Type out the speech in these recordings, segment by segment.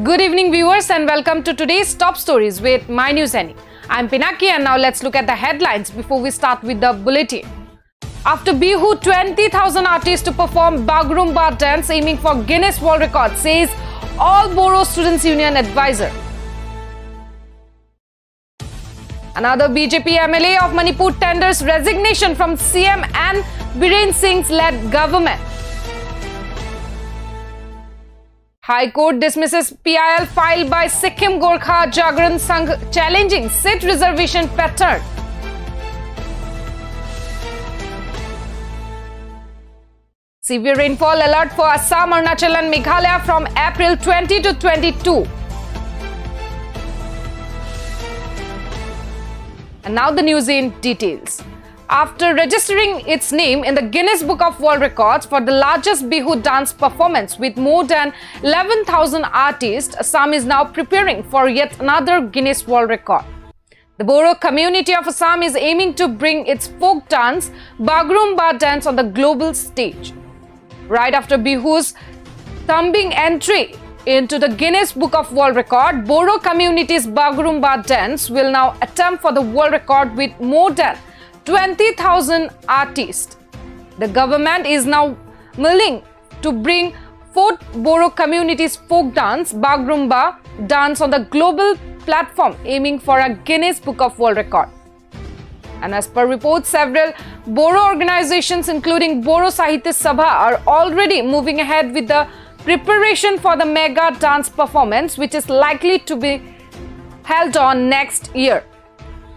Good evening viewers and welcome to today's top stories with MyNewsNE. I'm Pinaki and now let's look at the headlines before we start with the bulletin. After Bihu, 20,000 artists to perform Bagurumba dance aiming for Guinness World Record, says All Boro Students Union advisor. Another BJP MLA of Manipur tenders resignation from CM and Biren Singh's led government. High Court dismisses PIL filed by Sikkim Gorkha Jagran Sangh challenging seat reservation pattern. Severe rainfall alert for Assam, Arunachal and Meghalaya from April 20 to 22. And now the news in details. After registering its name in the Guinness Book of World Records for the largest Bihu dance performance with more than 11,000 artists, Assam is now preparing for yet another Guinness World Record. The Boro community of Assam is aiming to bring its folk dance, Bagurumba dance, on the global stage. Right after Bihu's thumbing entry into the Guinness Book of World Record, Boro community's Bagurumba dance will now attempt for the world record with more than 20,000 artists. The government is now willing to bring fourth Boro community's folk dance, Bagurumba dance, on the global platform, aiming for a Guinness Book of World Record. And as per reports, several Boro organizations, including Boro Sahitya Sabha, are already moving ahead with the preparation for the mega dance performance, which is likely to be held on next year.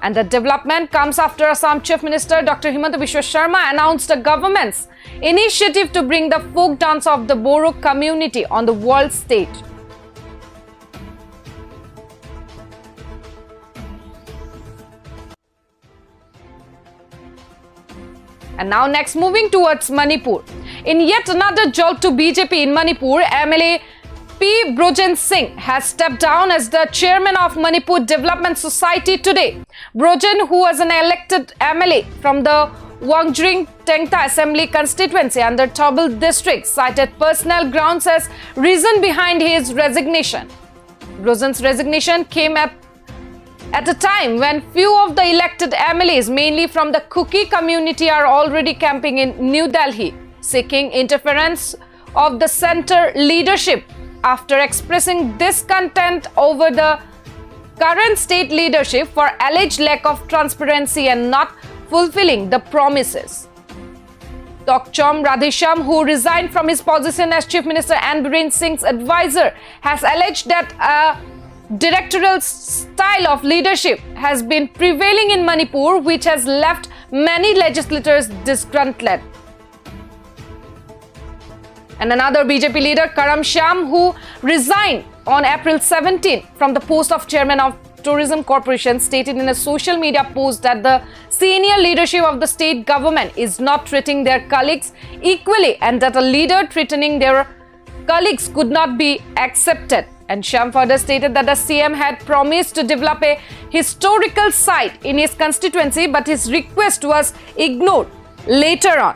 And the development comes after Assam Chief Minister Dr. Himanta Biswa Sharma announced the government's initiative to bring the folk dance of the Boro community on the world stage. And now next, moving towards Manipur. In yet another jolt to BJP in Manipur, MLA P. Brojen Singh has stepped down as the chairman of Manipur Development Society today. Brojen, who was an elected MLA from the Wangjring Tengta Assembly constituency under Tobal district, cited personal grounds as reason behind his resignation. Brojen's resignation came at a time when few of the elected MLAs, mainly from the Kuki community, are already camping in New Delhi, seeking interference of the centre leadership after expressing discontent over the current state leadership for alleged lack of transparency and not fulfilling the promises. Tokchom Radhesham, who resigned from his position as Chief Minister and Biren Singh's advisor, has alleged that a directorial style of leadership has been prevailing in Manipur, which has left many legislators disgruntled. And another BJP leader, Karam Shyam, who resigned on April 17 from the post of chairman of Tourism Corporation, stated in a social media post that the senior leadership of the state government is not treating their colleagues equally and that a leader threatening their colleagues could not be accepted. And Shyam further stated that the CM had promised to develop a historical site in his constituency, but his request was ignored later on.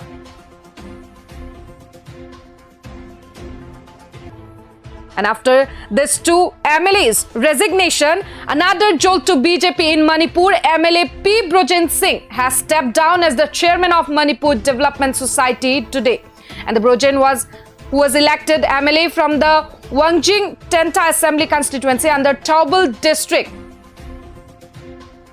And after this two MLAs' resignation, another jolt to BJP in Manipur, MLA P. Brojen Singh has stepped down as the chairman of Manipur Development Society today. And the Brojen who was elected MLA from the Wangjring Tengta Assembly constituency under Tobal district.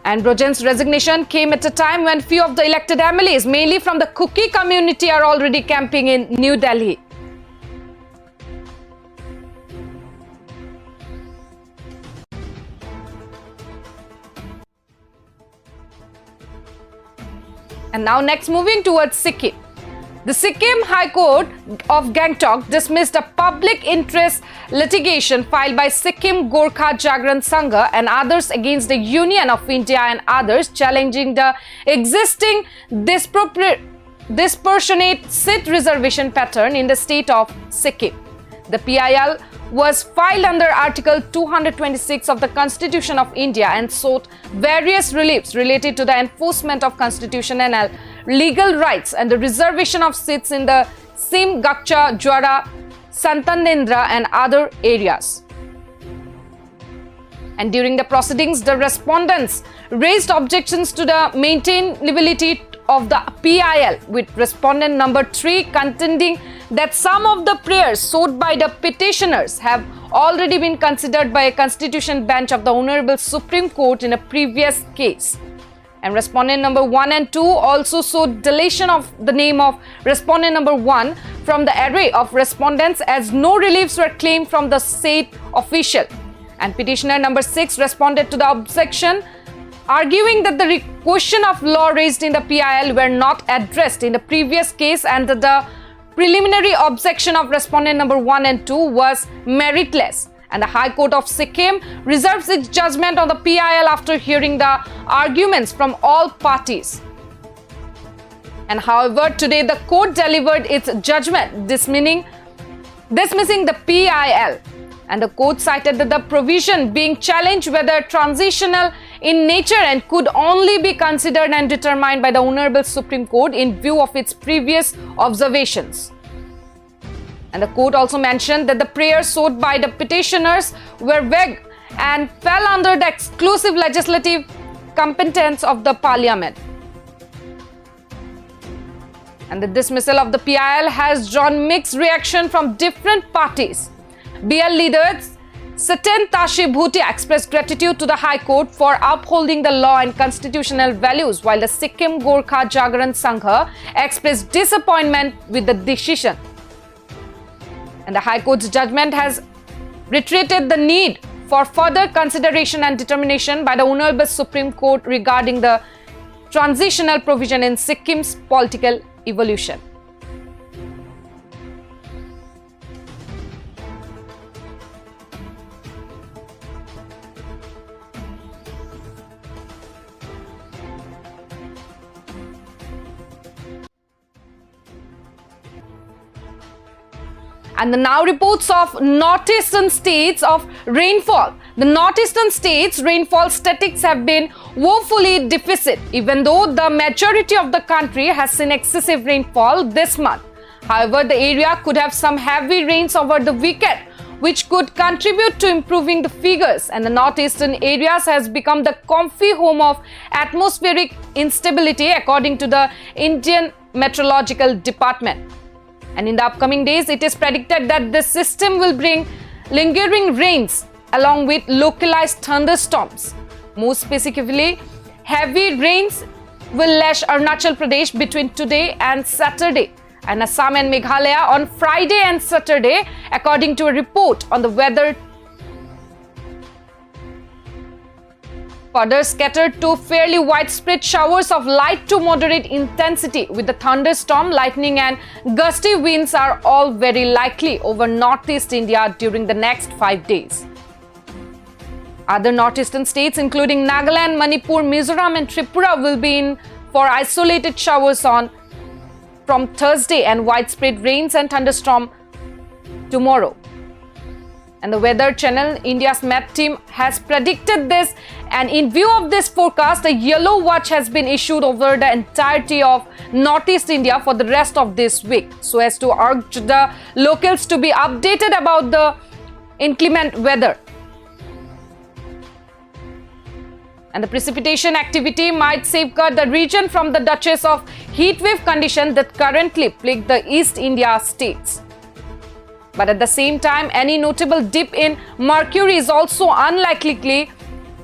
And Brojen's resignation came at a time when few of the elected MLAs, mainly from the Kuki community, are already camping in New Delhi. And now next, moving towards Sikkim. The Sikkim High Court of Gangtok dismissed a public interest litigation filed by Sikkim Gorkha Jagran Sangh and others against the Union of India and others, challenging the existing disproportionate seat reservation pattern in the state of Sikkim. The PIL was filed under Article 226 of the Constitution of India and sought various reliefs related to the enforcement of constitutional legal rights and the reservation of seats in the Sim, Gakcha, Jwara, Santanendra and other areas. And during the proceedings, the respondents raised objections to the maintainability of the PIL, with respondent number 3 contending that some of the prayers sought by the petitioners have already been considered by a constitution bench of the Honorable Supreme Court in a previous case. And respondent number 1 and 2 also sought deletion of the name of respondent number 1 from the array of respondents, as no reliefs were claimed from the said official. And petitioner number 6 responded to the objection, arguing that the question of law raised in the PIL were not addressed in the previous case, and that the preliminary objection of respondent number 1 and 2 was meritless. And the High Court of Sikkim reserves its judgment on the PIL after hearing the arguments from all parties. And however, today the court delivered its judgment dismissing the PIL. And the court cited that the provision being challenged whether transitional in nature and could only be considered and determined by the Honorable Supreme Court in view of its previous observations. And the court also mentioned that the prayers sought by the petitioners were vague and fell under the exclusive legislative competence of the Parliament. And the dismissal of the PIL has drawn mixed reaction from different parties. BL leaders Saten Tashi Bhutia expressed gratitude to the High Court for upholding the law and constitutional values, while the Sikkim Gorkha Jagaran Sangha expressed disappointment with the decision. And the High Court's judgment has reiterated the need for further consideration and determination by the Honorable Supreme Court regarding the transitional provision in Sikkim's political evolution. And the now reports of northeastern states of rainfall. The northeastern states' rainfall statistics have been woefully deficit, even though the majority of the country has seen excessive rainfall this month. However, the area could have some heavy rains over the weekend, which could contribute to improving the figures. And the northeastern areas has become the comfy home of atmospheric instability, according to the Indian Meteorological Department. And in the upcoming days, it is predicted that this system will bring lingering rains along with localized thunderstorms. More specifically, heavy rains will lash Arunachal Pradesh between today and Saturday, and Assam and Meghalaya on Friday and Saturday, according to a report on the weather. Further, scattered to fairly widespread showers of light to moderate intensity with the thunderstorm, lightning and gusty winds are all very likely over northeast India during the next 5 days. Other northeastern states including Nagaland, Manipur, Mizoram and Tripura will be in for isolated showers from Thursday and widespread rains and thunderstorm tomorrow. And the Weather Channel, India's Met team, has predicted this, and in view of this forecast, a yellow watch has been issued over the entirety of northeast India for the rest of this week, so as to urge the locals to be updated about the inclement weather. And the precipitation activity might safeguard the region from the duchess of heatwave condition that currently plague the East India states. But at the same time, any notable dip in mercury is also unlikely,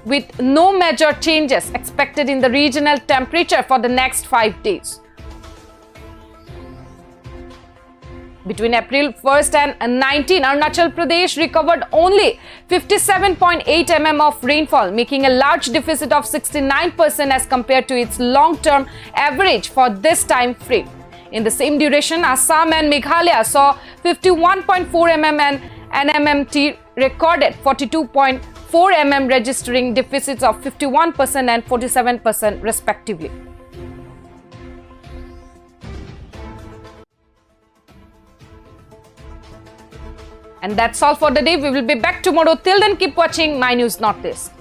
with no major changes expected in the regional temperature for the next 5 days. Between April 1st and 19, Arunachal Pradesh recovered only 57.8 mm of rainfall, making a large deficit of 69% as compared to its long-term average for this time frame. In the same duration, Assam and Meghalaya saw 51.4 mm and NMMT recorded 42.4 mm, registering deficits of 51% and 47% respectively. And that's all for the day. We will be back tomorrow. Till then, keep watching My News Northeast.